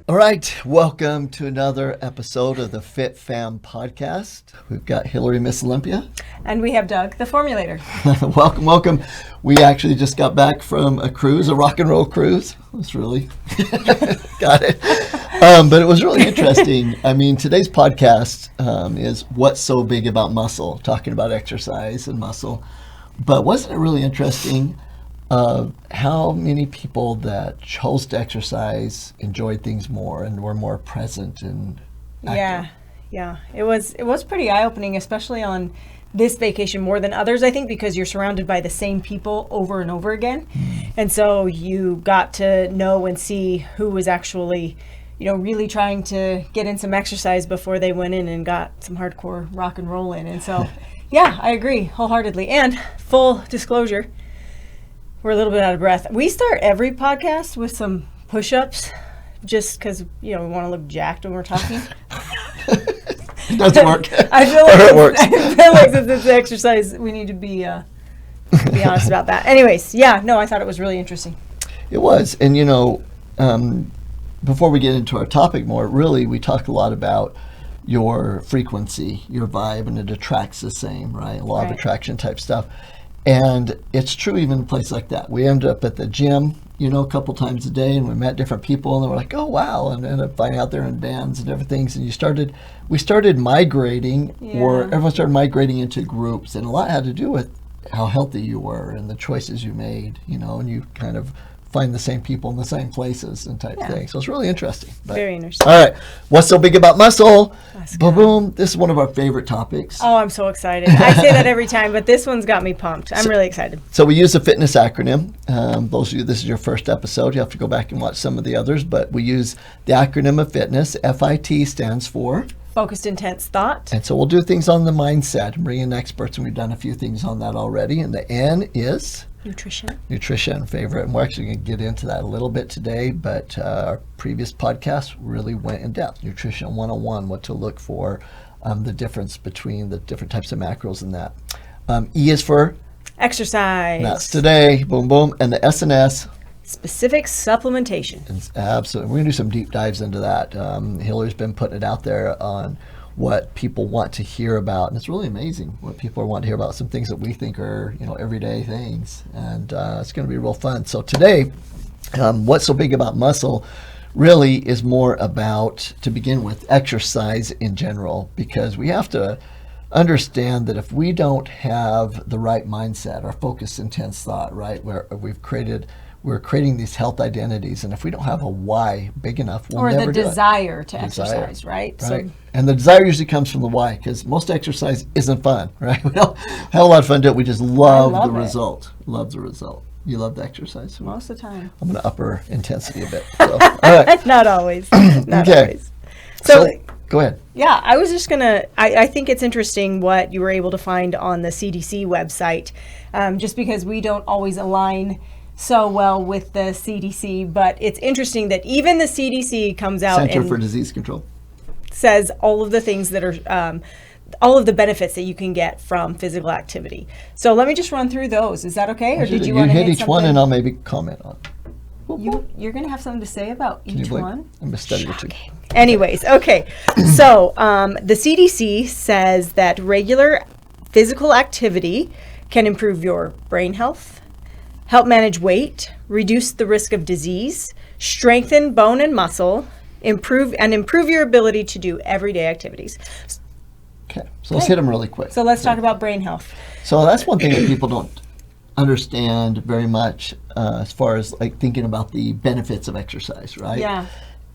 All right, welcome to another episode of the FitFam podcast. We've got Hillary, Ms.Olympia. And we have Doug, the Formulator. Welcome. We actually just got back from a cruise, a rock and roll cruise. It was really, got it. But it was really interesting. I mean, today's podcast is What's So Big About Muscle, talking about exercise and muscle. But wasn't it really interesting how many people that chose to exercise enjoyed things more and were more present and active? Yeah. It was pretty eye-opening, especially on this vacation more than others, I think, because you're surrounded by the same people over and over again. And so you got to know and see who was actually, really trying to get in some exercise before they went in and got some hardcore rock and roll in. And so, yeah, I agree wholeheartedly. And full disclosure, we're a little bit out of breath. We start every podcast with some push-ups just because, we want to look jacked when we're talking. It doesn't work. I feel like it works. I feel like since it's exercise, we need to be honest about that. Anyways, I thought it was really interesting. It was. And, before we get into our topic more, really, we talk a lot about your frequency, your vibe, and it attracts the same, right? Law of attraction type stuff. And it's true even in a place like that. We ended up at the gym, a couple times a day, and we met different people, and they were like, oh, wow, and ended up finding out they're in bands and everything. And we started migrating, or everyone started migrating into groups, and a lot had to do with how healthy you were and the choices you made, and you kind of find the same people in the same places and type thing. So it's really interesting. Very interesting. All right. What's so big about muscle? Boom. This is one of our favorite topics. Oh, I'm so excited. I say that every time, but this one's got me pumped. I'm really excited. So we use a fitness acronym. Those of you, this is your first episode. You have to go back and watch some of the others, but we use the acronym of fitness. FIT stands for Focused Intense Thought. And so we'll do things on the mindset and bring in experts, and we've done a few things on that already. And the N is Nutrition, favorite. And we're actually going to get into that a little bit today, but our previous podcast really went in depth. Nutrition 101, what to look for, the difference between the different types of macros and that. E is for Exercise. That's today. Boom, boom. And the S and S. Specific Supplementation. Absolutely. We're going to do some deep dives into that. Hillary's been putting it out there on what people want to hear about, and it's really amazing what people want to hear about, some things that we think are everyday things, and it's going to be real fun. So today, what's so big about muscle really is more about, to begin with, exercise in general, because we have to understand that if we don't have the right mindset, our focused intense thought, right, where we're creating these health identities, and if we don't have a why big enough, we'll never do it. Or the desire to exercise, right? So, and the desire usually comes from the why, because most exercise isn't fun, right? We don't have a lot of fun doing it. We just love the result. Love the result. You love the exercise? Most of the time. I'm going to upper intensity a bit. So, all right. Not always. Not always. So go ahead. Yeah, I was just going to, I think it's interesting what you were able to find on the CDC website, just because we don't always align so well with the CDC, but it's interesting that even the CDC comes out Center and for Disease Control says all of the things that are, all of the benefits that you can get from physical activity. So let me just run through those. Is that okay? Or did you want to hit each one and I'll maybe comment on it. You're going to have something to say about each one? I'm a study or two. Anyways, okay. So the CDC says that regular physical activity can improve your brain health, help manage weight, reduce the risk of disease, strengthen bone and muscle, improve your ability to do everyday activities. Okay, so let's hit them really quick. So let's talk about brain health. So that's one thing that people don't understand very much as far as like thinking about the benefits of exercise, right? Yeah.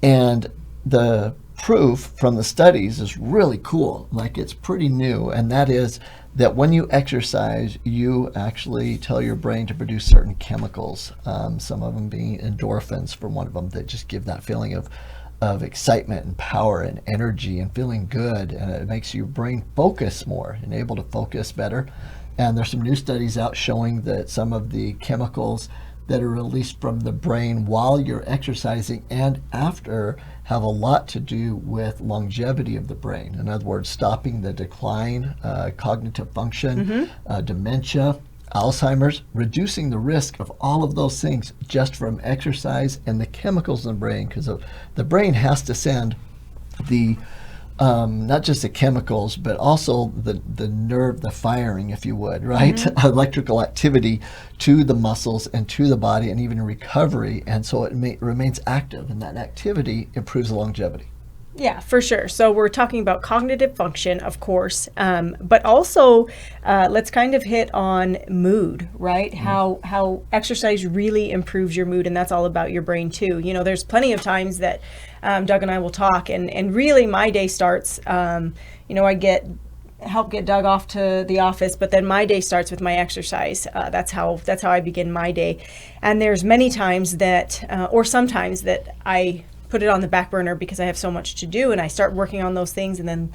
And the proof from the studies is really cool. Like, it's pretty new, and that is that when you exercise, you actually tell your brain to produce certain chemicals, some of them being endorphins for one of them, that just give that feeling of excitement and power and energy and feeling good, and it makes your brain focus more and able to focus better. And there's some new studies out showing that some of the chemicals that are released from the brain while you're exercising and after have a lot to do with longevity of the brain. In other words, stopping the decline, cognitive function, dementia, Alzheimer's, reducing the risk of all of those things just from exercise and the chemicals in the brain, because the brain has to send the not just the chemicals, but also the nerve, the firing, if you would, right? Mm-hmm. Electrical activity to the muscles and to the body, and even in recovery. And so it remains active, and that activity improves the longevity. Yeah, for sure. So we're talking about cognitive function, of course, but also let's kind of hit on mood, right? Mm-hmm. How exercise really improves your mood, and that's all about your brain too. You know, there's plenty of times that Doug and I will talk, and really my day starts, you know, I help get Doug off to the office, but then my day starts with my exercise. That's how I begin my day. And there's many times that, or sometimes that I put it on the back burner because I have so much to do, and I start working on those things, and then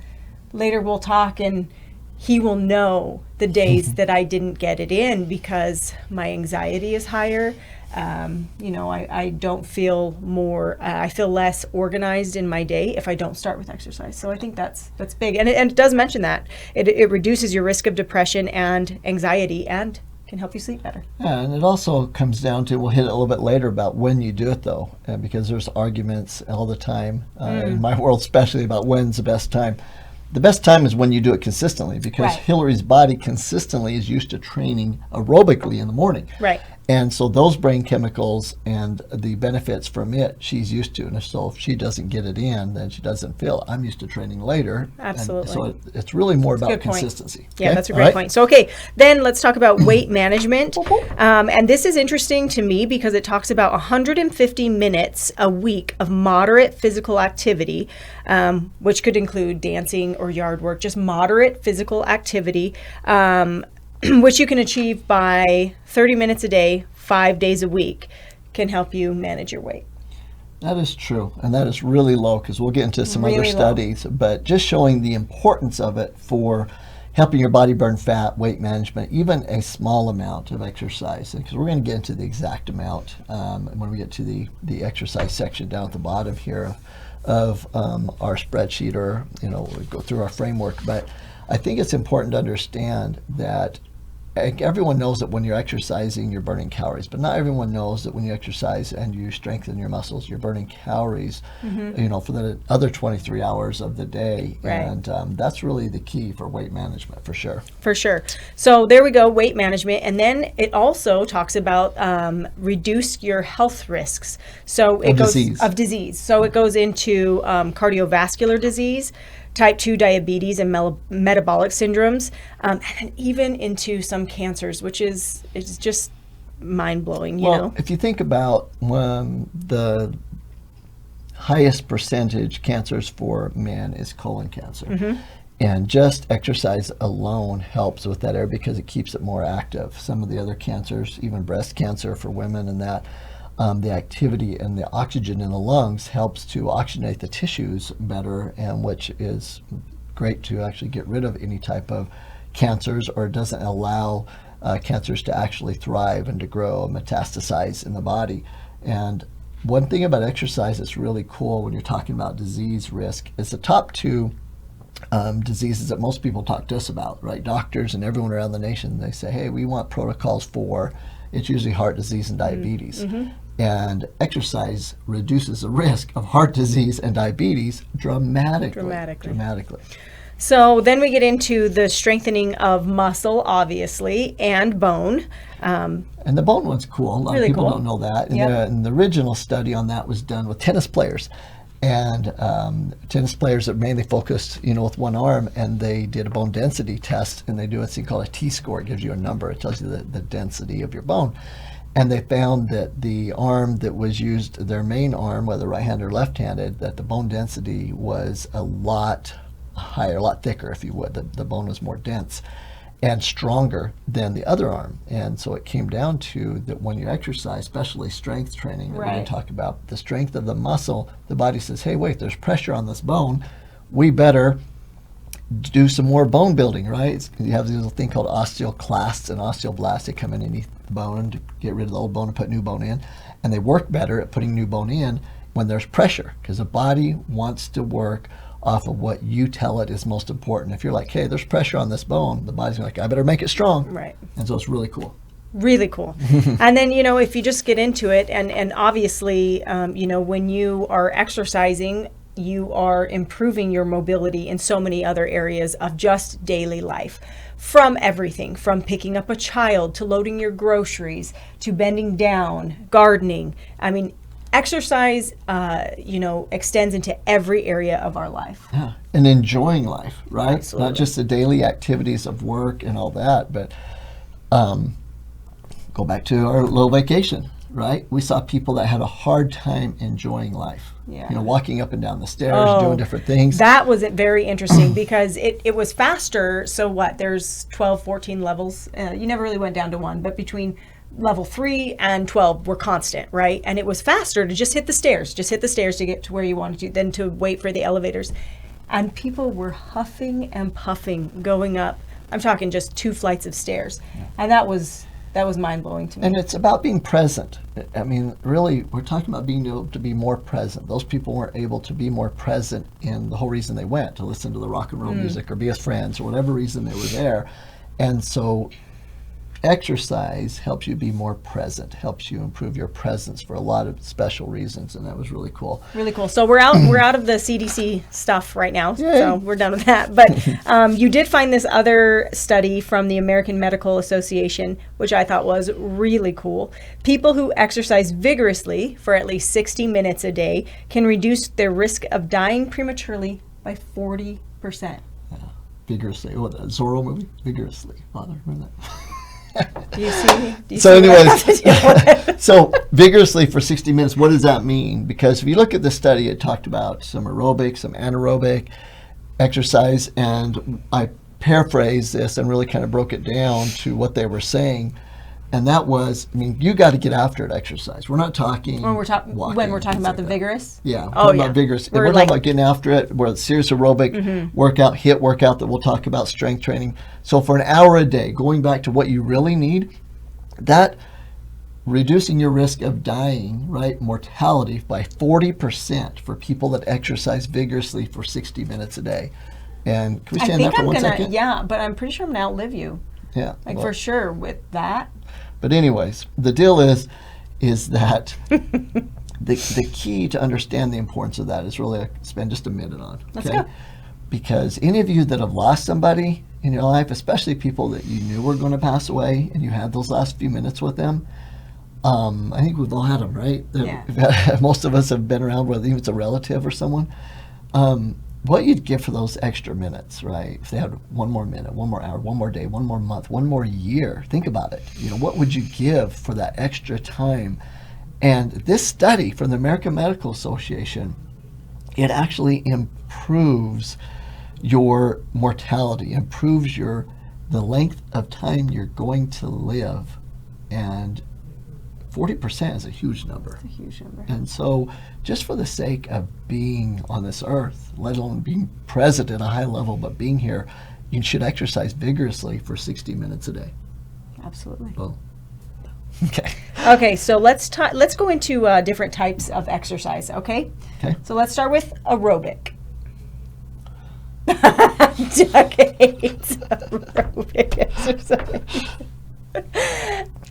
later we'll talk and he will know the days that I didn't get it in because my anxiety is higher. You know, I don't feel I feel less organized in my day if I don't start with exercise. So I think that's big. And it does mention that. It reduces your risk of depression and anxiety and can help you sleep better. Yeah, and it also comes down to, we'll hit it a little bit later about when you do it though, because there's arguments all the time, in my world especially, about when's the best time. The best time is when you do it consistently, because right. Hillary's body consistently is used to training aerobically in the morning. Right. And so those brain chemicals and the benefits from it, she's used to. And so if she doesn't get it in, then she doesn't feel, I'm used to training later. Absolutely. And so it's really more about consistency. Point. Yeah, that's a great point. So, okay, then let's talk about weight management. And this is interesting to me because it talks about 150 minutes a week of moderate physical activity, which could include dancing or yard work, just moderate physical activity, which you can achieve by 30 minutes a day, 5 days a week, can help you manage your weight. That is true, and that is really low, because we'll get into some other studies, but just showing the importance of it for helping your body burn fat, weight management, even a small amount of exercise, because we're going to get into the exact amount when we get to the exercise section down at the bottom here of our spreadsheet, or we go through our framework. But I think it's important to understand that everyone knows that when you're exercising, you're burning calories, but not everyone knows that when you exercise and you strengthen your muscles, you're burning calories, for the other 23 hours of the day. Right. And that's really the key for weight management, for sure. For sure. So there we go, weight management. And then it also talks about reduce your health risks. So it goes of disease. So it goes into cardiovascular disease, type 2 diabetes and metabolic syndromes, and then even into some cancers, which is just mind-blowing, you know? If you think about the highest percentage cancers for men is colon cancer. Mm-hmm. And just exercise alone helps with that area because it keeps it more active. Some of the other cancers, even breast cancer for women and that, the activity and the oxygen in the lungs helps to oxygenate the tissues better, and which is great to actually get rid of any type of cancers, or doesn't allow cancers to actually thrive and to grow and metastasize in the body. And one thing about exercise that's really cool when you're talking about disease risk is the top two diseases that most people talk to us about, right? Doctors and everyone around the nation, they say, hey, we want protocols for, it's usually heart disease and diabetes. Mm-hmm. And exercise reduces the risk of heart disease and diabetes dramatically. So then we get into the strengthening of muscle, obviously, and bone. And the bone one's cool. A lot of people don't know that. And the original study on that was done with tennis players. And tennis players that mainly focused, with one arm, and they did a bone density test, and they do a thing called a T-score. It gives you a number. It tells you the density of your bone. And they found that the arm that was used, their main arm, whether right-handed or left-handed, that the bone density was a lot higher, a lot thicker, if you would. The bone was more dense and stronger than the other arm. And so it came down to that when you exercise, especially strength training, that we're going to talk about, the strength of the muscle, the body says, hey, wait, there's pressure on this bone. We better do some more bone building, right? You have this little thing called osteoclasts and osteoblasts. They come underneath the bone to get rid of the old bone and put new bone in. And they work better at putting new bone in when there's pressure, because the body wants to work off of what you tell it is most important. If you're like, hey, there's pressure on this bone, the body's like, I better make it strong. Right. And so it's really cool. Really cool. And then, if you just get into it, and obviously, when you are exercising, you are improving your mobility in so many other areas of just daily life. From everything, from picking up a child to loading your groceries to bending down, gardening. I mean, exercise, extends into every area of our life. Yeah, and enjoying life, right? Absolutely. Not just the daily activities of work and all that, but go back to our little vacation, right? We saw people that had a hard time enjoying life. Yeah. Walking up and down the stairs, doing different things. That was very interesting because it was faster. So there's 12, 14 levels. You never really went down to one, but between level 3 and 12 were constant, right? And it was faster to just hit the stairs to get to where you wanted to than to wait for the elevators. And people were huffing and puffing going up. I'm talking just 2 flights of stairs. And that was mind-blowing to me. And it's about being present. I mean, really, we're talking about being able to be more present. Those people weren't able to be more present in the whole reason they went, to listen to the rock and roll music or be with friends or whatever reason they were there. And so exercise helps you be more present, helps you improve your presence for a lot of special reasons, and that was really cool. Really cool. So we're out of the CDC stuff right now, so we're done with that. But you did find this other study from the American Medical Association, which I thought was really cool. People who exercise vigorously for at least 60 minutes a day can reduce their risk of dying prematurely by 40%. Vigorously. Oh, that Zorro movie? Vigorously. Father, remember that? Do you see? So so vigorously for 60 minutes, what does that mean? Because if you look at the study, it talked about some aerobic, some anaerobic exercise, and I paraphrased this and really kind of broke it down to what they were saying. And that was, you got to get after it exercise. We're not talking when we're talking about the that. Vigorous. Yeah, we're talking about vigorous. We're talking about getting after it. We're a serious aerobic workout, HIIT workout that we'll talk about, strength training. So for an hour a day, going back to what you really need, that reducing your risk of dying, right, mortality by 40% for people that exercise vigorously for 60 minutes a day. And can we stand that for 1 second? Yeah, but I'm pretty sure I'm going to outlive you. Yeah. For sure with that. But anyways, the deal is that the key to understand the importance of that is really spend just a minute on. Okay? Let's go. Because any of you that have lost somebody in your life, especially people that you knew were going to pass away and you had those last few minutes with them, I think we've all had them, right? Yeah. Most of us have been around, whether it's a relative or someone. What you'd give for those extra minutes, right? If they had 1 more minute, 1 more hour, 1 more day, 1 more month, 1 more year, think about it. What would you give for that extra time? And this study from the American Medical Association, it actually improves your mortality, improves the length of time you're going to live, and 40% is a huge number. It's a huge number. And so just for the sake of being on this earth, let alone being present at a high level, but being here, you should exercise vigorously for 60 minutes a day. Absolutely. Well, okay. Okay, so let's go into different types of exercise, okay? Okay. So let's start with aerobic. Okay, it's aerobic exercise.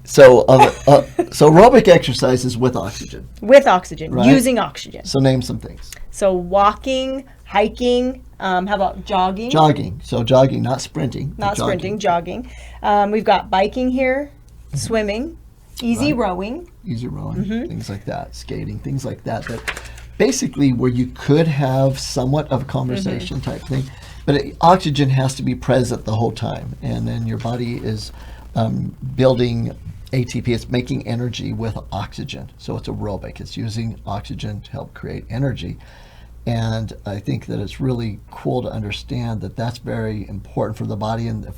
So aerobic exercise is with oxygen. With oxygen, right? Using oxygen. So name some things. So walking, hiking, how about jogging? Jogging. So jogging, not sprinting. Not sprinting, jogging. We've got biking here, swimming, easy rowing. Easy rowing, things like that, skating, things like that. That basically where you could have somewhat of a conversation type thing, but oxygen has to be present the whole time, and then your body is building ATP. It's making energy with oxygen, so it's aerobic. It's using oxygen to help create energy. And I think that it's really cool to understand that that's very important for the body. And in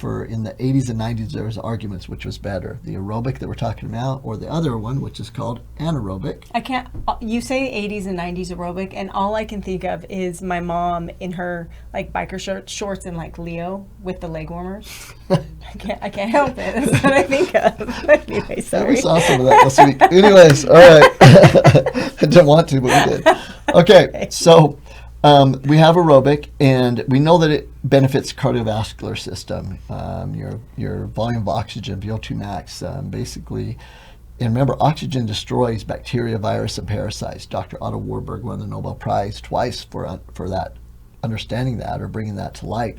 the 80s and 90s, there was arguments which was better, the aerobic that we're talking about, or the other one, which is called anaerobic. I can't. You say 80s and 90s aerobic, and all I can think of is my mom in her biker shorts and Leo with the leg warmers. I can't help it. That's what I think of. Anyway, sorry. We saw some of that last week. Anyways, all right. I didn't want to, but we did. Okay. So We have aerobic, and we know that it benefits cardiovascular system. Your volume of oxygen, VO2 max, basically. And remember, oxygen destroys bacteria, virus, and parasites. Dr. Otto Warburg won the Nobel Prize twice for that, understanding that or bringing that to light.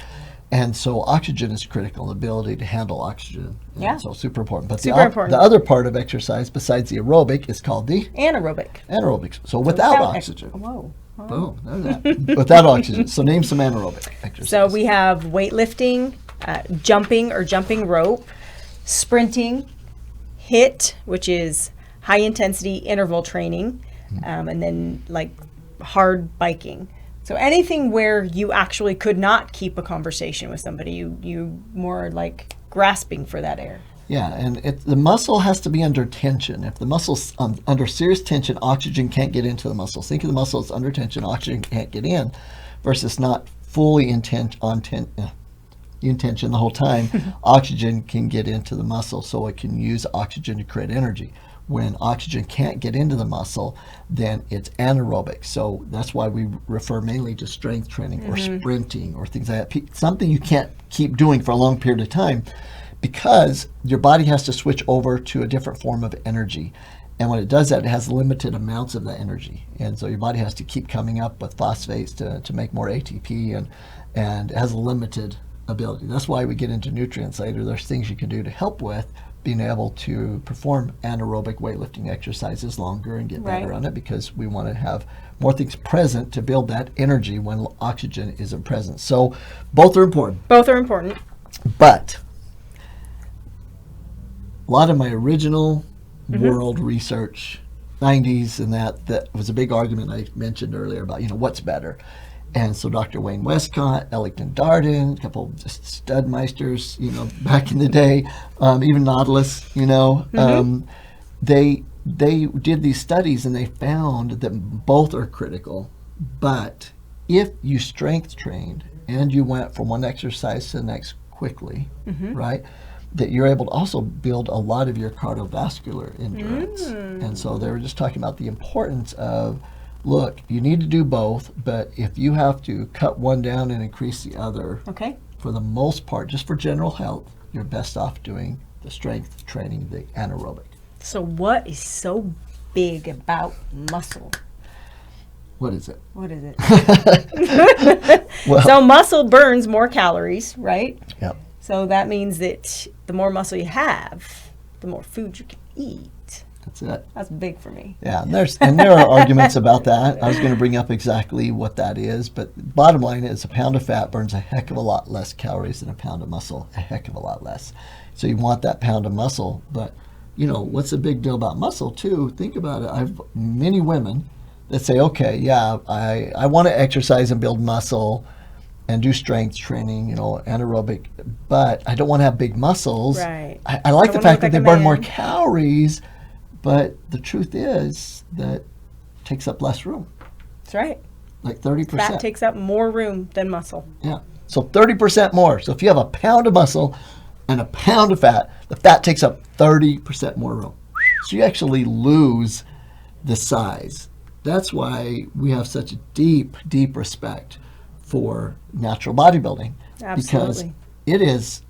And so oxygen is critical, the ability to handle oxygen. Yeah. So super important. But Super important. The other part of exercise besides the aerobic is called the Anaerobic. anaerobic. So without Without oxygen. Whoa. Boom. There's that. Without oxygen. So name some anaerobic exercises. So we have weightlifting, jumping or jumping rope, sprinting, HIIT, which is high intensity interval training, and then like hard biking. So anything where you actually could not keep a conversation with somebody, you more like grasping for that air. Yeah, and the muscle has to be under tension. If the muscle's under serious tension, oxygen can't get into the muscle. Think of the muscle as under tension, oxygen can't get in, versus not fully in tension the whole time. Oxygen can get into the muscle, so it can use oxygen to create energy. When oxygen can't get into the muscle, then it's anaerobic. So that's why we refer mainly to strength training or sprinting or things like that. Something you can't keep doing for a long period of time, because your body has to switch over to a different form of energy. And when it does that, it has limited amounts of that energy. And so your body has to keep coming up with phosphates to make more ATP, and it has a limited ability. That's why we get into nutrients later. There's things you can do to help with being able to perform anaerobic weightlifting exercises longer and get better on it, because we want to have more things present to build that energy when oxygen isn't present. So both are important. Both are important. But a lot of my original world research, 90s and that was a big argument I mentioned earlier about, what's better. And so Dr. Wayne Westcott, Ellington Darden, a couple of just studmeisters, back in the day, even Nautilus, they did these studies and they found that both are critical. But if you strength trained and you went from one exercise to the next quickly, right, that you're able to also build a lot of your cardiovascular endurance. And so they were just talking about the importance of, look, you need to do both, but if you have to cut one down and increase the other, for the most part, just for general health, you're best off doing the strength training, the anaerobic. So what is so big about muscle? What is it? What is it? Well, so muscle burns more calories, right? Yep. So that means that the more muscle you have, the more food you can eat. That's it. That's big for me. Yeah, and there are arguments about that. I was going to bring up exactly what that is, but bottom line is a pound of fat burns a heck of a lot less calories than a pound of muscle, a heck of a lot less. So you want that pound of muscle, but what's the big deal about muscle too? Think about it. I've many women that say, okay, yeah, I want to exercise and build muscle and do strength training, anaerobic, but I don't want to have big muscles. Right. I like the fact that they burn more calories, but the truth is that it takes up less room. That's right. Like 30%. Fat takes up more room than muscle. Yeah. So 30% more. So if you have a pound of muscle and a pound of fat, the fat takes up 30% more room. So you actually lose the size. That's why we have such a deep, deep respect for natural bodybuilding. Absolutely. Because it is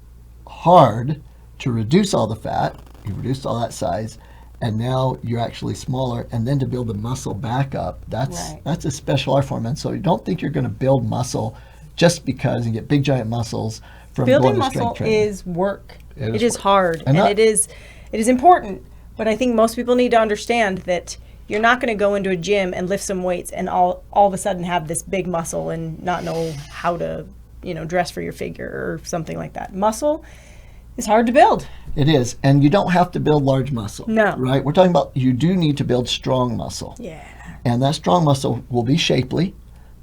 hard to reduce all the fat. You reduced all that size, and now you're actually smaller, and then to build the muscle back up, that's a special art form. And so you don't think you're going to build muscle just because you get big giant muscles from building going to strength muscle training. is work. It is work. hard, and it is important. But I think most people need to understand that you're not going to go into a gym and lift some weights and all of a sudden have this big muscle and not know how to dress for your figure or something like that. Muscle is hard to build. It is, and you don't have to build large muscle. No. Right? We're talking about you do need to build strong muscle. Yeah. And that strong muscle will be shapely.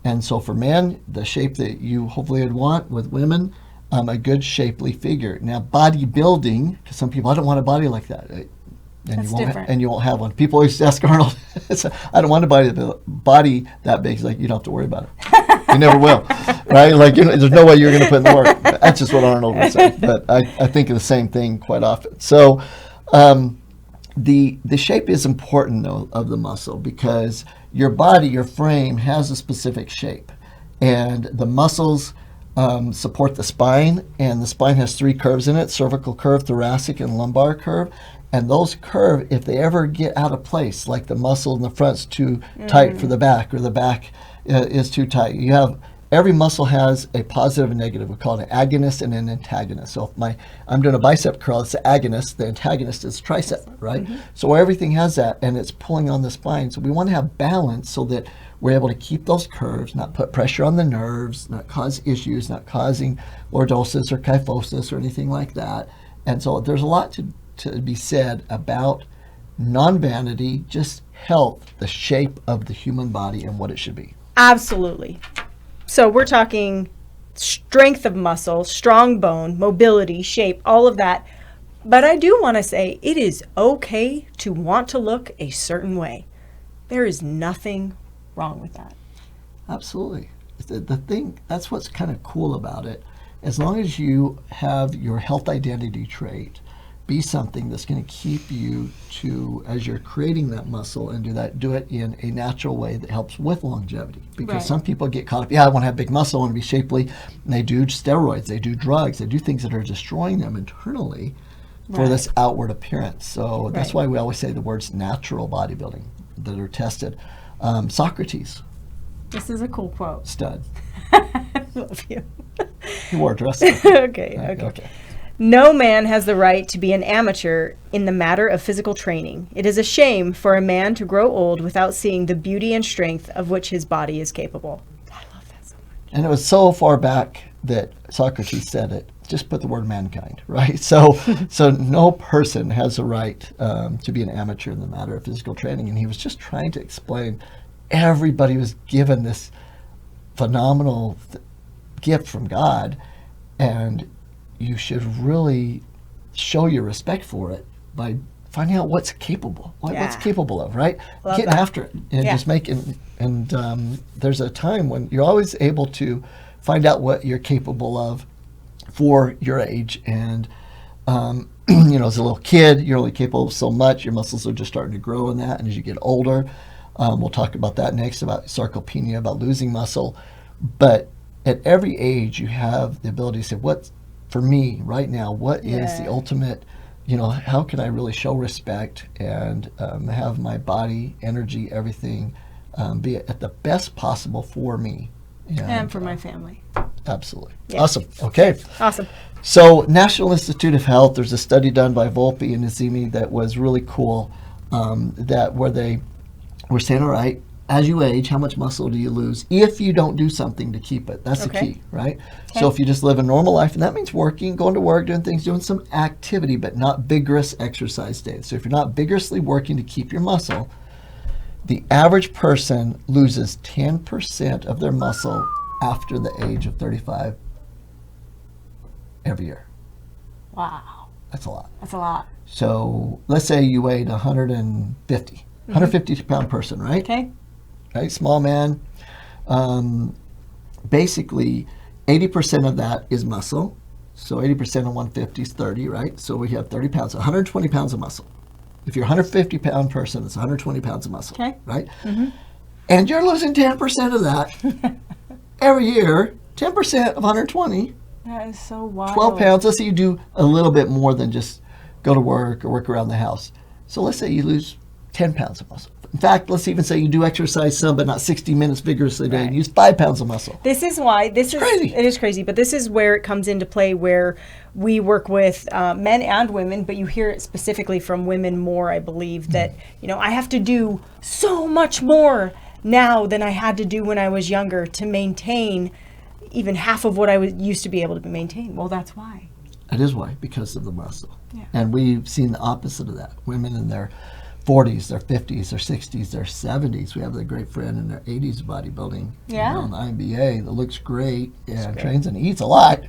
And so for men, the shape that you hopefully would want, with women, a good shapely figure. Now bodybuilding, because some people, I don't want a body like that. That's different. And you won't have one. People always ask Arnold, I don't want a body that big. He's like, you don't have to worry about it. You never will, right? Like, there's no way you're going to put in the work. That's just what Arnold would say. But I think of the same thing quite often. So the shape is important, though, of the muscle, because your body, your frame, has a specific shape. And the muscles support the spine, and the spine has 3 curves in it: cervical curve, thoracic, and lumbar curve. And those curve, if they ever get out of place, like the muscle in the front's too tight for the back, or the back is too tight, every muscle has a positive and negative. We call it an agonist and an antagonist. So if I'm doing a bicep curl, it's the agonist, the antagonist is tricep, right? So everything has that, and it's pulling on the spine. So we want to have balance so that we're able to keep those curves, not put pressure on the nerves, not cause issues, not causing lordosis or kyphosis or anything like that. And so there's a lot to be said about non-vanity, just health, the shape of the human body and what it should be. Absolutely. So we're talking strength of muscle, strong bone, mobility, shape, all of that. But I do want to say it is okay to want to look a certain way. There is nothing wrong with that. Absolutely. The thing, that's what's kind of cool about it. As long as you have your health identity trait be something that's going to keep you to, as you're creating that muscle, and do it in a natural way that helps with longevity. Because some people get caught up, I want to have big muscle, I want to be shapely, and they do steroids, they do drugs, they do things that are destroying them internally for this outward appearance. So that's why we always say the words natural bodybuilding that are tested. Soccrates. This is a cool quote. Stud. I love you. He wore a dress. Okay. No man has the right to be an amateur in the matter of physical training. It is a shame for a man to grow old without seeing the beauty and strength of which his body is capable. I love that so much. And it was so far back that Soccrates said it. Just put the word mankind, right? So no person has a right to be an amateur in the matter of physical training. And he was just trying to explain everybody was given this phenomenal gift from God, and you should really show your respect for it by finding out what's capable of, right? Getting after it and just making, and there's a time when you're always able to find out what you're capable of for your age. And as a little kid, you're only capable of so much. Your muscles are just starting to grow in that, and as you get older, we'll talk about that next, about sarcopenia, about losing muscle. But at every age, you have the ability to say, what's for me right now, what is the ultimate, how can I really show respect and have my body, energy, everything be at the best possible for me. And for my family. Absolutely. Yeah. Awesome. Okay. Awesome. So National Institute of Health, there's a study done by Volpe and Nazemi that was really cool, where they were saying, all right, as you age, how much muscle do you lose if you don't do something to keep it? That's the key, right? Okay. So if you just live a normal life, and that means working, going to work, doing things, doing some activity, but not vigorous exercise days. So if you're not vigorously working to keep your muscle, the average person loses 10% of their muscle after the age of 35 every year. Wow. That's a lot. That's a lot. So let's say you weighed 150 pound person, right? Okay. Right, small man. Basically, 80% of that is muscle. So 80% of 150 is 30, right? So we have 30 pounds, 120 pounds of muscle. If you're a 150 pound person, it's 120 pounds of muscle, right? Mm-hmm. And you're losing 10% of that every year. 10% of 120. That is so wild. 12 pounds. Let's say you do a little bit more than just go to work or work around the house. So let's say you lose 10 pounds of muscle. In fact, let's even say you do exercise some, but not 60 minutes vigorously a day, and use 5 pounds of muscle. This is why crazy. It is crazy, but this is where it comes into play, where we work with men and women, but you hear it specifically from women more, I believe, that, I have to do so much more now than I had to do when I was younger to maintain even half of what I used to be able to maintain. Well, that's why. That is why, because of the muscle. Yeah. And we've seen the opposite of that. Women in their 40s, their 50s, their 60s, their 70s. We have a great friend in their 80s bodybuilding on the INBA that looks great and trains and eats a lot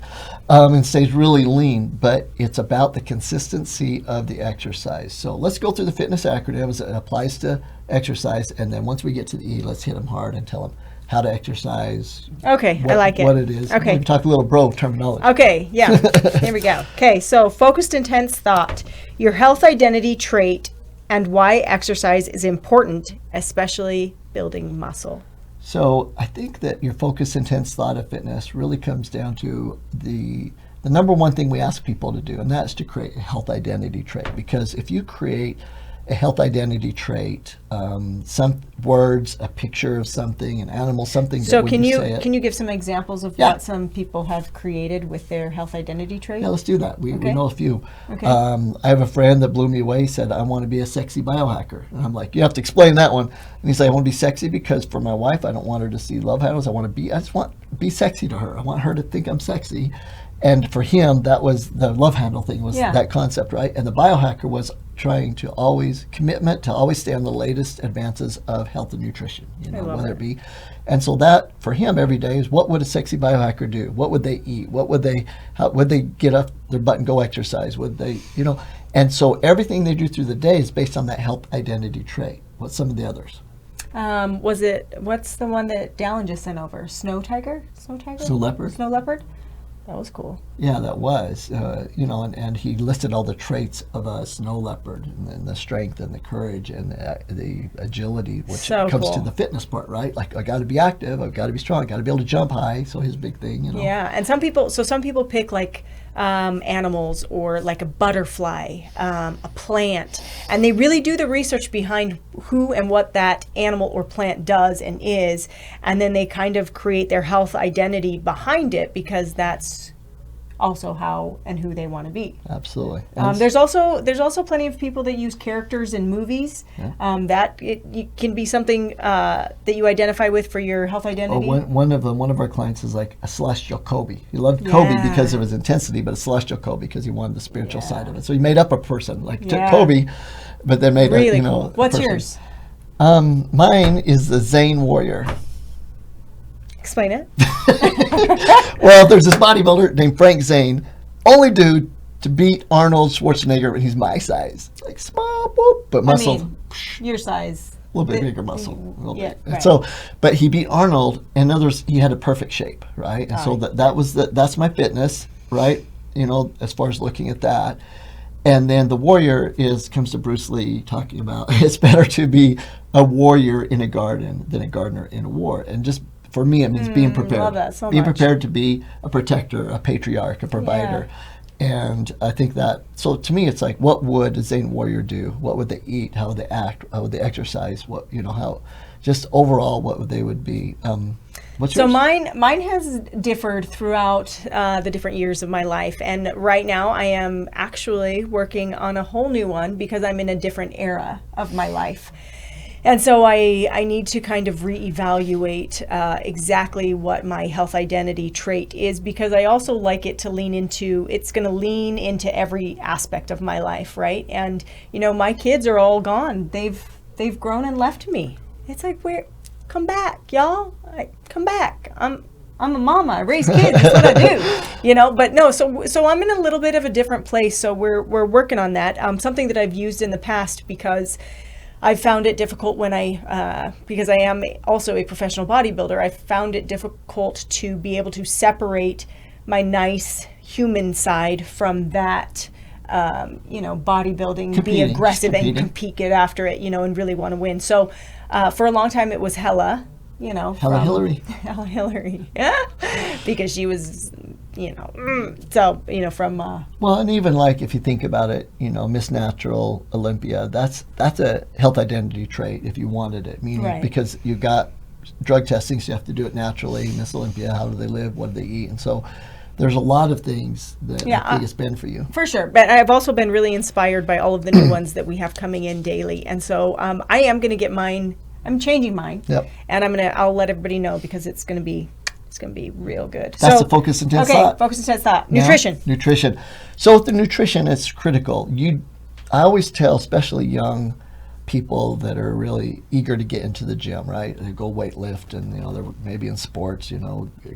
and stays really lean. But it's about the consistency of the exercise. So let's go through the fitness acronyms. It applies to exercise. And then once we get to the E, let's hit them hard and tell them how to exercise. Okay, I like it. What it is. Okay. Maybe talk a little bro terminology. Okay, yeah. Here we go. Okay, so focused, intense thought. Your health identity trait and why exercise is important, especially building muscle. So I think that your focus, intense thought of fitness really comes down to the number one thing we ask people to do, and that's to create a health identity trait. Because if you create a health identity trait, some words, a picture of something, an animal, something. So that can when you say it, can you give some examples of Yeah. what some people have created with their health identity trait? Yeah, let's do that. We Okay. know a few. Okay. I have a friend that blew me away. He said, I want to be a sexy biohacker. And I'm like, you have to explain that one. And he's like, I want to be sexy because for my wife, I don't want her to see love handles. I just want to be sexy to her. I want her to think I'm sexy. And for him, that was the love handle thing, was Yeah. that concept, right? And the biohacker was trying to commitment to always stay on the latest advances of health and nutrition, I love whether it. it be. And so that for him every day is, what would a sexy biohacker do? What would they eat? How would they get up their butt and go exercise? Would they, and so everything they do through the day is based on that health identity trait. What's some of the others? What's the one that Dallin just sent over? Snow tiger? Snow tiger? Snow leopard? Snow leopard? That was cool. Yeah, that was, and he listed all the traits of a snow leopard, and then the strength and the courage and the agility, which So comes to cool. the fitness part, right? Like, I got to be active, I've got to be strong, I got to be able to jump high. So his big thing, Yeah, and some people pick like animals or like a butterfly, a plant, and they really do the research behind who and what that animal or plant does and is, and then they kind of create their health identity behind it because that's also how and who they want to be. Absolutely. There's also plenty of people that use characters in movies. Yeah. That it can be something that you identify with for your health identity. One of our clients is like a celestial Kobe. He loved Kobe Yeah. because of his intensity, but a celestial Kobe because he wanted the spiritual Yeah. side of it. So he made up a person, like took Yeah. Kobe, but then made Really a, cool. a What's person. yours? Mine is the Zane Warrior. Explain it. Well, there's this bodybuilder named Frank Zane, only dude to beat Arnold Schwarzenegger when he's my size. It's like small, whoop, but muscle. I mean, your size. A little bit bigger muscle. A little Yeah, bit. right. So, but he beat Arnold, and others. He had a perfect shape, right? And so that's my fitness, right? As far as looking at that. And then the warrior comes to Bruce Lee talking about it's better to be a warrior in a garden than a gardener in a war. And just for me, it means being prepared. love that so being much. prepared to be a protector, a patriarch, a provider. And I think that, so to me, it's like, what would a Zen warrior do? What would they eat? How would they act? How would they exercise? How, just overall, what they would be. What's So yours? mine has differed throughout the different years of my life, and right now I am actually working on a whole new one because I'm in a different era of my life. And so I need to kind of reevaluate exactly what my health identity trait is, because I also like it to it's going to lean into every aspect of my life, right? And, my kids are all gone. They've grown and left me. It's like, come back, y'all. Come back. I'm a mama. I raise kids. That's what I do. But no. So I'm in a little bit of a different place. So we're working on that. Something that I've used in the past because I found it difficult because I am also a professional bodybuilder. I found it difficult to be able to separate my nice human side from that. Bodybuilding, be Competing, aggressive and competing. compete, get after it, and really want to win. So for a long time it was Hella, Hella from Hillary. Hella Hillary, yeah, because she was, from Well, and even like if you think about it, Miss Natural Olympia, that's a health identity trait if you wanted it, meaning Right. because you've got drug testing, so you have to do it naturally. Miss Olympia, how do they live? What do they eat? And so there's a lot of things that I think it's been for you. For sure. But I've also been really inspired by all of the new ones that we have coming in daily. And so I am going to get mine. I'm changing mine. Yep. And I'll let everybody know because it's going to be real good. That's the focus intense thought. Okay, focus intense thought. Now, Nutrition. Nutrition. So with the nutrition, it's critical. I always tell, especially young people that are really eager to get into the gym, right? They go weight lift and, they're maybe in sports,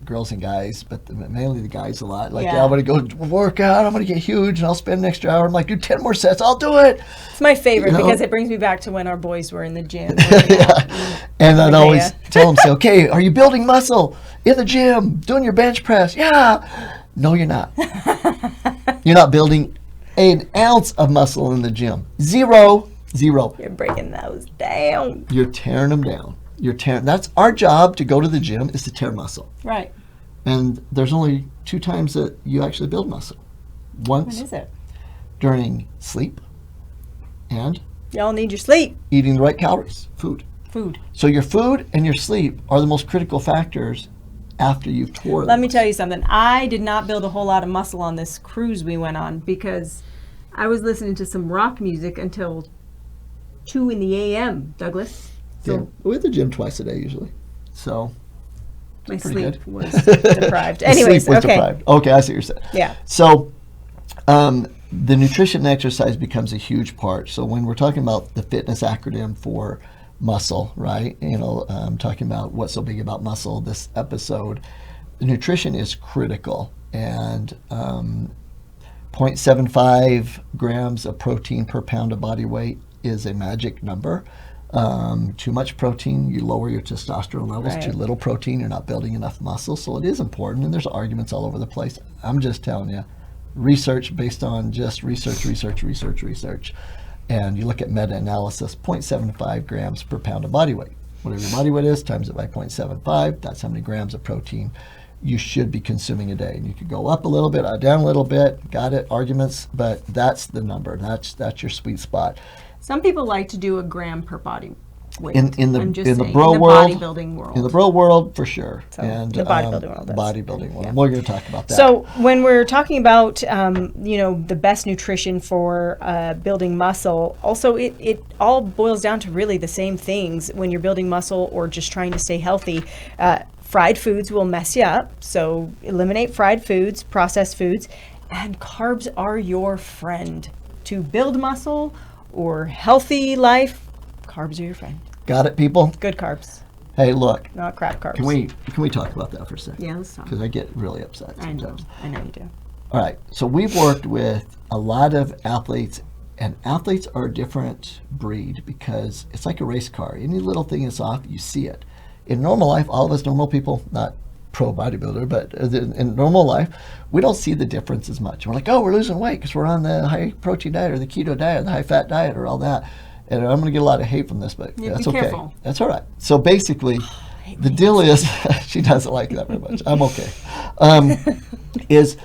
girls and guys, but mainly the guys a lot. Like, Yeah. I'm going to go work out, I'm going to get huge, and I'll spend an extra hour. I'm like, do 10 more sets, I'll do it. It's my favorite You know? because it brings me back to when our boys were in the gym. And I'd always Yeah. tell them, say, okay, are you building muscle in the gym, doing your bench press? Yeah. No, you're not. You're not building an ounce of muscle in the gym. Zero. You're breaking those down. You're tearing them down. You're tearing. That's our job, to go to the gym, is to tear muscle. Right. And there's only 2 times that you actually build muscle. When Once is it? during sleep and Y'all need your sleep. eating the right calories, food. Food. So your food and your sleep are the most critical factors after you've tore. Let me tell you something. I did not build a whole lot of muscle on this cruise we went on because I was listening to some rock music until 2 in the a.m., Douglas. Yeah, So we're at the gym twice a day usually. So my pretty sleep good. was deprived. The Anyways, sleep was okay. deprived. Okay, I see what you're saying. Yeah. So the nutrition and exercise becomes a huge part. So when we're talking about the fitness acronym for muscle, right? I'm talking about what's so big about muscle this episode. The nutrition is critical, and 0.75 grams of protein per pound of body weight is a magic number. Too much protein, you lower your testosterone levels. Right. Too little protein, you're not building enough muscle. So it is important, and there's arguments all over the place. I'm just telling you, research based on just research. And you look at meta-analysis, 0.75 grams per pound of body weight. Whatever your body weight is, times it by 0.75, that's how many grams of protein you should be consuming a day. And you could go up a little bit, down a little bit, got it, arguments, but that's the number. That's your sweet spot. Some people like to do a gram per body weight. In the bro world, bodybuilding world. in the bro world, for sure, So, and the bodybuilding world, the that's- bodybuilding world. yeah. We're going to talk about that. So when we're talking about the best nutrition for building muscle, also it all boils down to really the same things when you're building muscle or just trying to stay healthy. Fried foods will mess you up, so eliminate fried foods, processed foods, and carbs are your friend. To build muscle or healthy life, carbs are your friend. Got it, people? Good carbs, Hey, look, not crap carbs. can we talk about that for a second? Yeah, let's talk. Because I get really upset I know sometimes. you do. All right, so we've worked with a lot of athletes, and athletes are a different breed because it's like a race car. Any little thing is off, you see it. In normal life, all of us normal people, not pro bodybuilder, but in normal life, we don't see the difference as much. We're like, oh, we're losing weight because we're on the high protein diet or the keto diet, the high fat diet, or all that. And I'm going to get a lot of hate from this, but Yeah, that's be okay. careful. That's all right. So basically, the deal is, she doesn't like that very much. I'm okay. Is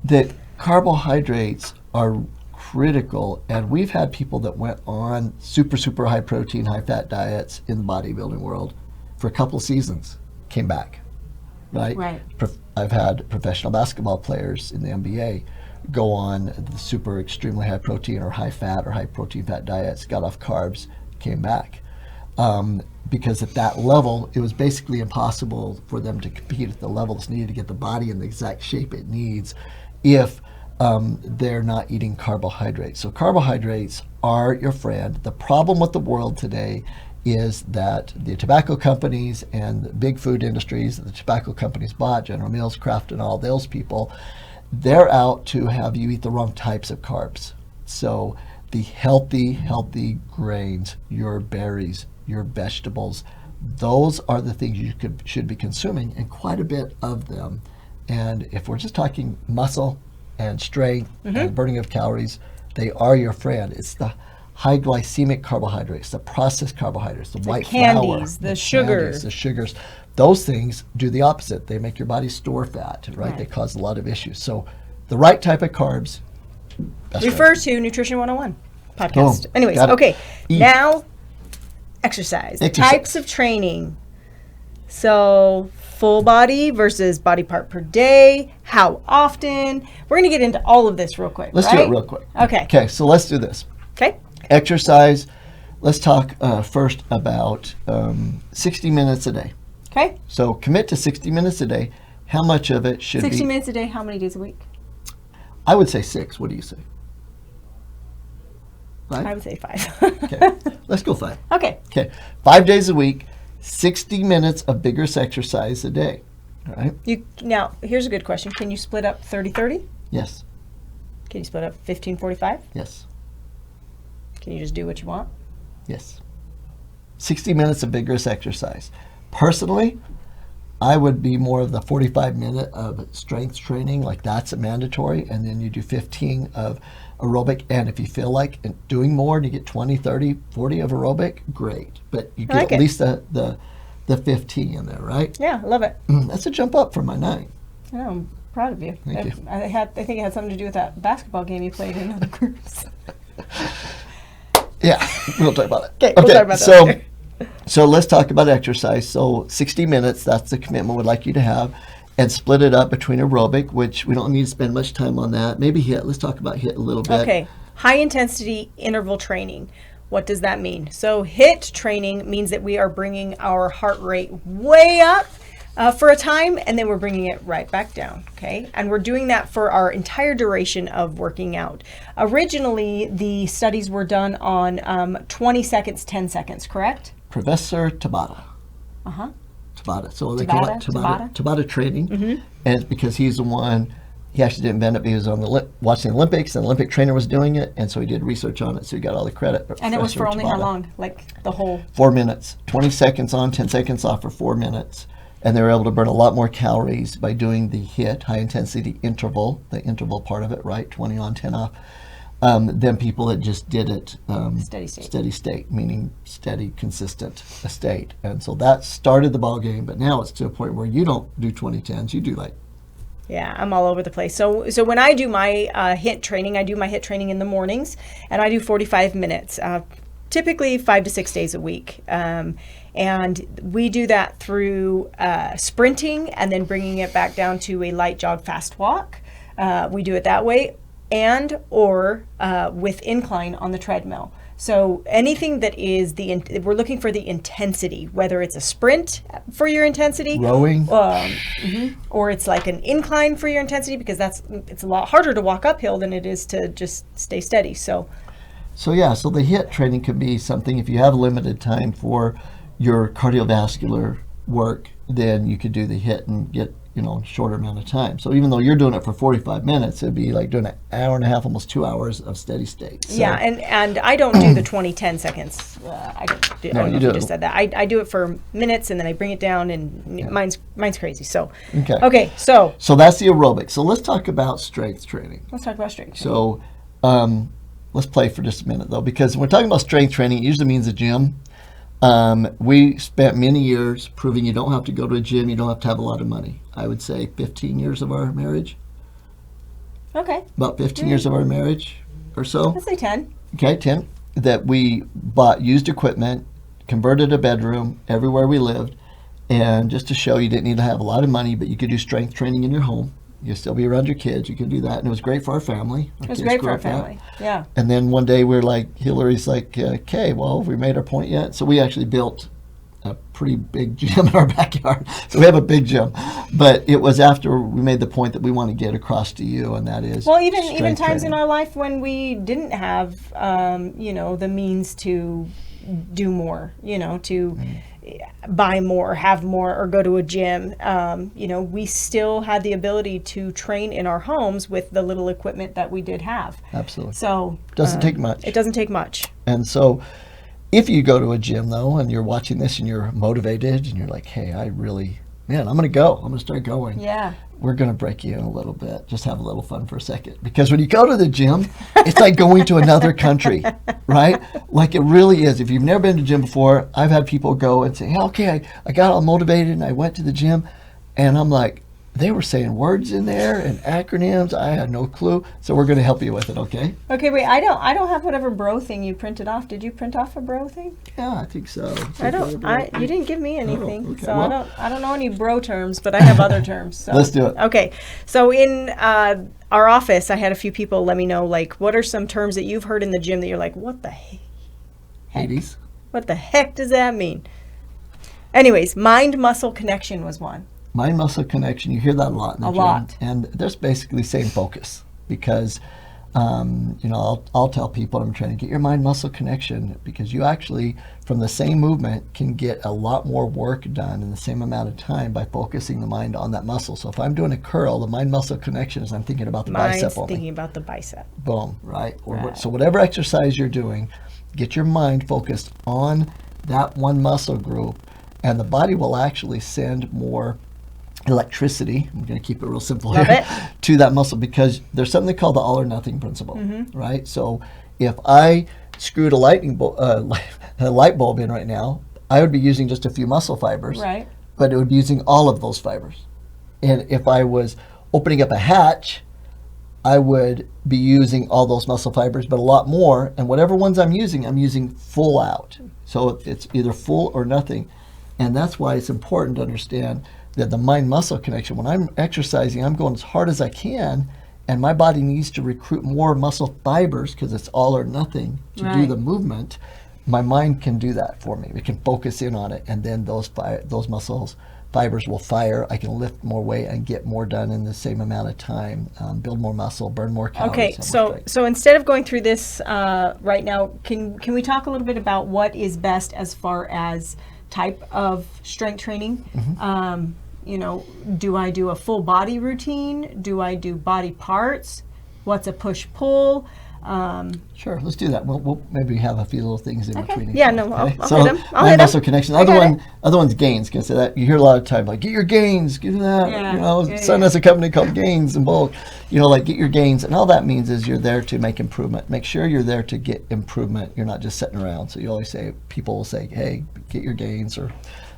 that carbohydrates are critical, and we've had people that went on super high protein, high fat diets in the bodybuilding world for a couple of seasons, came back, right? Right. I've had professional basketball players in the NBA go on the super extremely high protein or high fat or high protein fat diets, got off carbs, came back. Because at that level, it was basically impossible for them to compete at the levels needed to get the body in the exact shape it needs if they're not eating carbohydrates. So carbohydrates are your friend. The problem with the world today is that the tobacco companies and the big food industries that the tobacco companies bought, General Mills, Kraft, and all those people, they're out to have you eat the wrong types of carbs. So the healthy grains, your berries, your vegetables, those are the things you should be consuming, and quite a bit of them. And if we're just talking muscle and strength and burning of calories, they are your friend. It's the high glycemic carbohydrates, the processed carbohydrates, the white candies, flour, the sugar. the sugars. Those things do the opposite. They make your body store fat, right? Right. They cause a lot of issues. So the right type of carbs, best Refer friend. to Nutrition 101 podcast. Boom. Anyways, Got it. okay. Eat. Now, exercise. Types of training. So, full body versus body part per day. How often? We're going to get into all of this real quick. Let's right? do it real quick. Okay. Okay, so let's do this. Okay. Exercise. Let's talk first about 60 minutes a day. Okay. So commit to 60 minutes a day. How much of it should 60 be? minutes a day, how many days a week? I would say 6. What do you say? 5? I would say 5. Okay, let's go 5. Okay. Okay, 5 days a week, 60 minutes of vigorous exercise a day. All right? Now, here's a good question. Can you split up 30-30? Yes. Can you split up 15-45? Yes. Can you just do what you want? Yes. 60 minutes of vigorous exercise. Personally, I would be more of the 45-minute of strength training, like that's a mandatory, and then you do 15 of aerobic, and if you feel like doing more and you get 20, 30, 40 of aerobic, great. But you get like at it. least the the 15 in there, right? Yeah, I love it. That's a jump up from my 9. I know, I'm proud of you. Thank you. I think it had something to do with that basketball game you played in other groups. Yeah, we'll talk about it. Okay, we'll talk about that later. So let's talk about exercise. So 60 minutes, that's the commitment we'd like you to have. And split it up between aerobic, which we don't need to spend much time on that. Maybe HIIT. Let's talk about HIIT a little bit. Okay, high intensity interval training. What does that mean? So HIIT training means that we are bringing our heart rate way up for a time, and then we're bringing it right back down, okay? And we're doing that for our entire duration of working out. Originally, the studies were done on 20 seconds, 10 seconds, correct? Professor Tabata. Uh-huh. Tabata. So they call it Tabata training. Mm-hmm. And it's because he's the one, he actually didn't invent it, but he was on watching the Olympics, and the Olympic trainer was doing it, and so he did research on it, so he got all the credit. But And it was for only Tabata, how long? Like the whole... 4 minutes. 20 seconds on, 10 seconds off for 4 minutes. And they were able to burn a lot more calories by doing the HIIT, high intensity interval, the interval part of it, right? 20 on, 10 off, than people that just did it steady state, meaning steady, consistent state. And so that started the ball game, but now it's to a point where you don't do 20-10s, you do like... Yeah, I'm all over the place. So when I do my HIIT training, I do my HIIT training in the mornings, and I do 45 minutes, typically 5 to 6 days a week. And we do that through sprinting and then bringing it back down to a light jog, fast walk. We do it that way, and or with incline on the treadmill. So anything that is we're looking for the intensity, whether it's a sprint for your intensity, rowing, or it's like an incline for your intensity, because it's a lot harder to walk uphill than it is to just stay steady. So the HIIT training could be something, if you have limited time for your cardiovascular work, then you could do the HIIT and get, shorter amount of time. So even though you're doing it for 45 minutes, it'd be like doing an hour and a half, almost 2 hours of steady state. So, yeah, and I don't do the 20-10 seconds. I don't do, I don't know if you just said that. I do it for minutes, and then I bring it down, and mine's crazy. So okay, so that's the aerobic. So let's talk about strength training. Let's talk about strength training. So let's play for just a minute, though, because when we're talking about strength training, it usually means a gym. We spent many years proving you don't have to go to a gym, you don't have to have a lot of money. I would say 15 years of our marriage. Okay. About 15 years of our marriage or so. Let's say 10. Okay, 10. That we bought used equipment, converted a bedroom everywhere we lived, and just to show you didn't need to have a lot of money, but you could do strength training in your home. You could still be around your kids. You could do that. And it was great for our family. It was great for our family. Yeah. And then one day we're like, Hillary's like, okay, well, have we made our point yet? So we actually built a pretty big gym in our backyard. So we have a big gym. But it was after we made the point that we want to get across to you, and that is even times in our life when we didn't have, the means to do more, to buy more, have more, or go to a gym. We still had the ability to train in our homes with the little equipment that we did have. Absolutely. So doesn't take much. It doesn't take much. And so if you go to a gym, though, and you're watching this and you're motivated and you're like, hey, I'm going to go. I'm going to start going. Yeah. We're going to break you in a little bit. Just have a little fun for a second. Because when you go to the gym, it's like going to another country, right? Like it really is. If you've never been to the gym before, I've had people go and say, hey, okay, I got all motivated and I went to the gym. And I'm like, they were saying words in there and acronyms. I had no clue. So we're going to help you with it, okay? Okay, wait. I don't have whatever bro thing you printed off. Did you print off a bro thing? Yeah, I think so. You didn't give me anything. Oh, okay. So Well, I don't know any bro terms, but I have other terms. So. Let's do it. Okay. So in our office, I had a few people let me know, like, what are some terms that you've heard in the gym that you're like, what the heck? Hades. What the heck does that mean? Anyways, mind-muscle connection was one. Mind-muscle connection, you hear that a lot in the gym. lot. And there's basically the same focus because, I'll tell people I'm trying to get your mind-muscle connection because you actually, from the same movement, can get a lot more work done in the same amount of time by focusing the mind on that muscle. So if I'm doing a curl, the mind-muscle connection is I'm thinking about the bicep only. Thinking about the bicep. Boom, right? Right. So whatever exercise you're doing, get your mind focused on that one muscle group, and the body will actually send more electricity, I'm going to keep it real simple here, to that muscle because there's something called the all or nothing principle, right? So if I screwed a light bulb in right now, I would be using just a few muscle fibers, Right. but it would be using all of those fibers. And if I was opening up a hatch, I would be using all those muscle fibers, but a lot more. And whatever ones I'm using full out. So it's either full or nothing. And that's why it's important to understand that the mind-muscle connection, when I'm exercising, I'm going as hard as I can, and my body needs to recruit more muscle fibers because it's all or nothing to do Right. the movement. My mind can do that for me. It can focus in on it, and then those muscles fibers will fire. I can lift more weight and get more done in the same amount of time, build more muscle, burn more calories. Okay, have more so strength. so instead of going through this right now, can we talk a little bit about what is best as far as type of strength training? You know, do I do a full body routine? Do I do body parts? What's a push-pull? Sure, let's do that. We'll maybe have a few little things in between. each Yeah, one, no, I'll hit 'em. I'll mind hit 'em. muscle connection. I got it. Other one's gains. Can say that you hear a lot of time like get your gains, get that. Yeah, You know, yeah, Son yeah. has a company called Gains and Bulk. You know, like get your gains, and all that means is you're there to make improvement. Make sure you're there to get improvement. You're not just sitting around. So you always say people will say, hey, get your gains or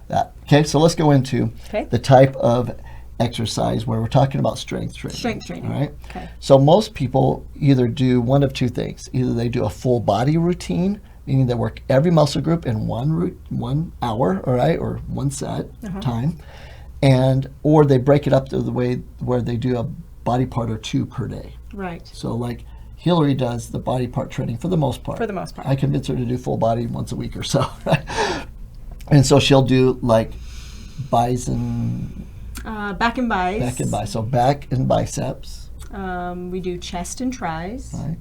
that. Okay, so let's go into Okay. the type of exercise where we're talking about strength training. Strength training. All right. Okay. So most people either do one of two things. Either they do a full body routine, meaning they work every muscle group in 1 hour, all right, or one set time, or they break it up to the way where they do a body part or two per day. Right. So like Hillary does the body part training for the most part. For the most part. I convince her to do full body once a week or so, right? And so she'll do like bison, Back and buys. back and biceps. So back and biceps, We do chest and tries. right?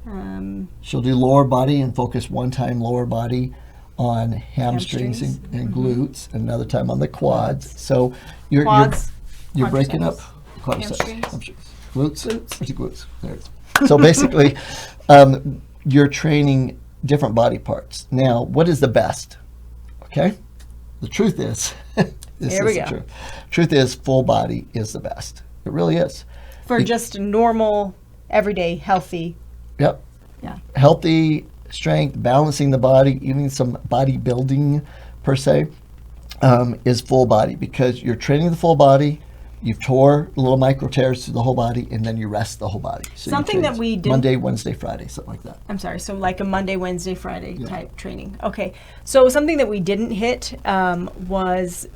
Um, She'll do lower body and focus one time lower body on hamstrings, Hamstrings. and glutes, and another time on the quads. So you're Quads. you're breaking up Quadriceps. quadriceps, Hamstrings. glutes, Where's your glutes. There it is. So basically, you're training different body parts. Now, what is the best? Okay, the truth is, this Here we is the go. truth. Truth is, full body is the best. It really is. For just normal, everyday, healthy. Yep. Yeah. Healthy strength, balancing the body, even some bodybuilding per se, is full body because you're training the full body. You've tore little micro tears through the whole body, and then you rest the whole body. So you Something train that we didn't- Monday, Wednesday, Friday, something like that. I'm sorry, so like a Monday, Wednesday, Friday type training. Okay, so something that we didn't hit was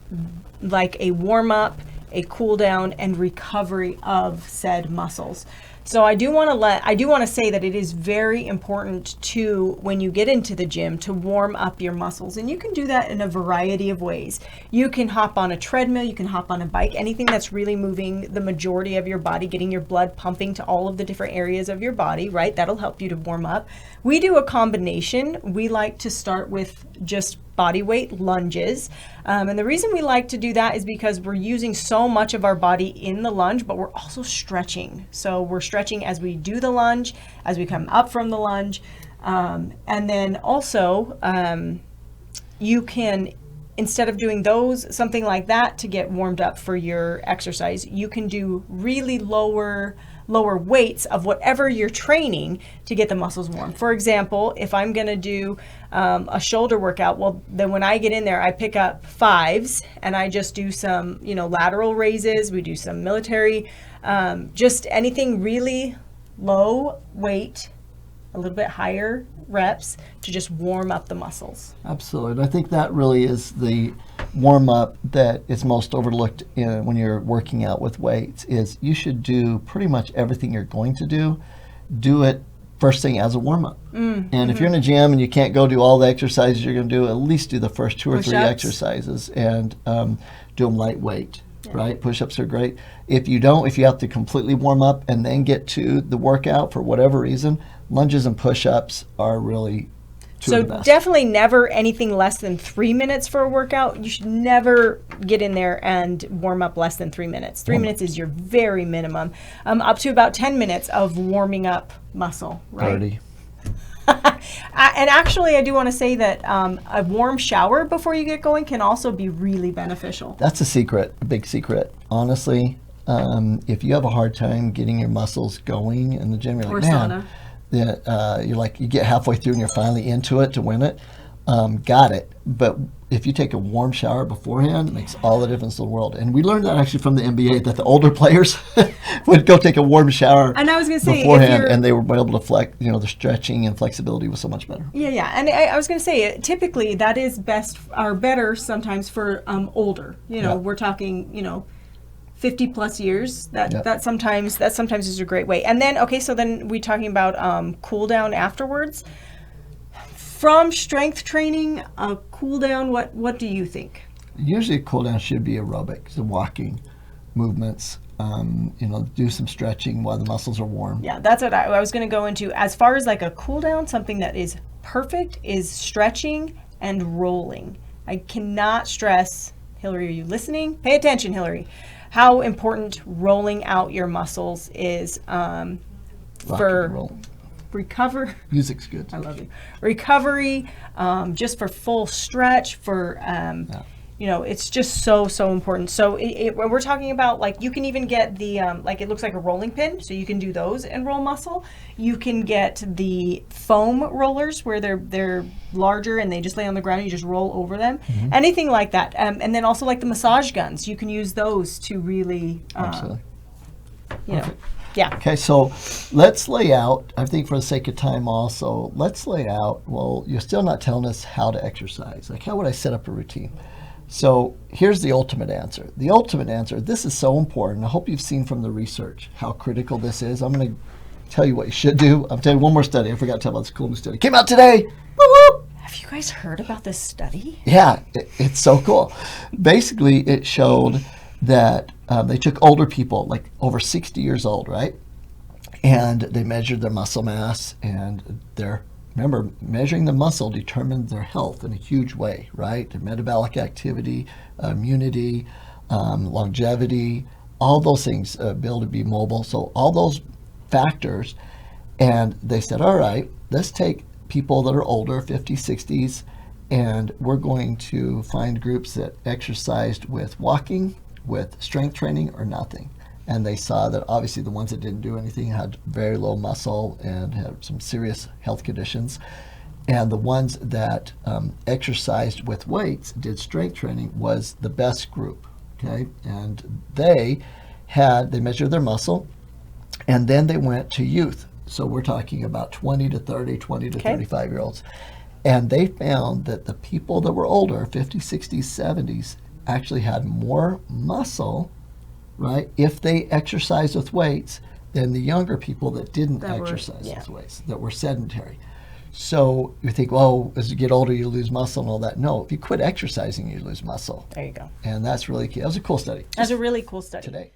like a warm up, a cool down, and recovery of said muscles. So I do want to say that it is very important to, when you get into the gym, to warm up your muscles, and you can do that in a variety of ways. You can hop on a treadmill, you can hop on a bike, anything that's really moving the majority of your body, getting your blood pumping to all of the different areas of your body, right? That'll help you to warm up. We do a combination. We like to start with just body weight lunges. And the reason we like to do that is because we're using so much of our body in the lunge, but we're also stretching. So we're stretching as we do the lunge, as we come up from the lunge. And then also, you can, instead of doing something like that to get warmed up for your exercise, you can do really lower weights of whatever you're training to get the muscles warm. For example, if I'm going to do a shoulder workout, well, then when I get in there, I pick up 5s and I just do some, lateral raises. We do some military, just anything really low weight, a little bit higher reps to just warm up the muscles. Absolutely. And I think that really is the warm-up that is most overlooked when you're working out with weights is you should do pretty much everything you're going to do it first thing as a warm-up. And if you're in a gym and you can't go do all the exercises you're going to do, at least do the first 2 or 3 Push-ups. exercises and do them lightweight. Right? Push-ups are great. If you have to completely warm up and then get to the workout for whatever reason, lunges and push-ups are really two So of the best. definitely never anything less than 3 minutes for a workout. You should never get in there and warm up less than 3 minutes. 3 minutes is your very minimum. Up to about 10 minutes of warming up muscle, right? 30. And actually, I do want to say that a warm shower before you get going can also be really beneficial. That's a big secret. Honestly, if you have a hard time getting your muscles going in the gym, you're Or like, man, you're like, you get halfway through and you're finally into it to win it. got it. But if you take a warm shower beforehand, it makes all the difference in the world. And we learned that actually from the NBA, that the older players would go take a warm shower And I was going to say, beforehand, and they were able to flex. The stretching and flexibility was so much better. Yeah. And I was going to say, typically that is best or better sometimes for older. We're talking, 50 plus years. That sometimes is a great way. And then, so then we're talking about cool down afterwards. From strength training, a cool down, what do you think? Usually a cool down should be aerobic, so walking movements, do some stretching while the muscles are warm. Yeah, that's what I was going to go into. As far as like a cool down, something that is perfect is stretching and rolling. I cannot stress, Hillary, are you listening? Pay attention, Hillary. How important rolling out your muscles is for recover. Music's good. I love you. Recovery, just for full stretch, for it's just so important. So when we're talking about, like, you can even get the it looks like a rolling pin, so you can do those and roll muscle. You can get the foam rollers where they're larger and they just lay on the ground and you just roll over them. Mm-hmm. Anything like that. And then also like the massage guns, you can use those to really absolutely. Yeah. Okay, so let's lay out, I think for the sake of time also, let's lay out, well, you're still not telling us how to exercise. Like, how would I set up a routine? So here's the ultimate answer. The ultimate answer, this is so important. I hope you've seen from the research how critical this is. I'm going to tell you what you should do. I'm telling you one more study. I forgot to tell about this cool new study. Came out today. Woo-woo! Have you guys heard about this study? Yeah, it's so cool. Basically, it showed that they took older people, like over 60 years old, right? And they measured their muscle mass, and remember, measuring the muscle determined their health in a huge way, right? Their metabolic activity, immunity, longevity, all those things, ability to be mobile. So all those factors. And they said, all right, let's take people that are older, 50s, 60s, and we're going to find groups that exercised with walking, with strength training, or nothing. And they saw that obviously the ones that didn't do anything had very low muscle and had some serious health conditions. And the ones that exercised with weights, did strength training, was the best group, okay? And they measured their muscle, and then they went to youth. So we're talking about 20 to 30, 20 to 35-year-olds. And they found that the people that were older, 50s, 60s, 70s, actually had more muscle, right, if they exercised with weights, than the younger people that didn't exercise with weights, that were sedentary. So you think, well, as you get older, you lose muscle and all that. No, if you quit exercising, you lose muscle. There you go. And that's really key. That was a cool study. That's a really cool study. Today.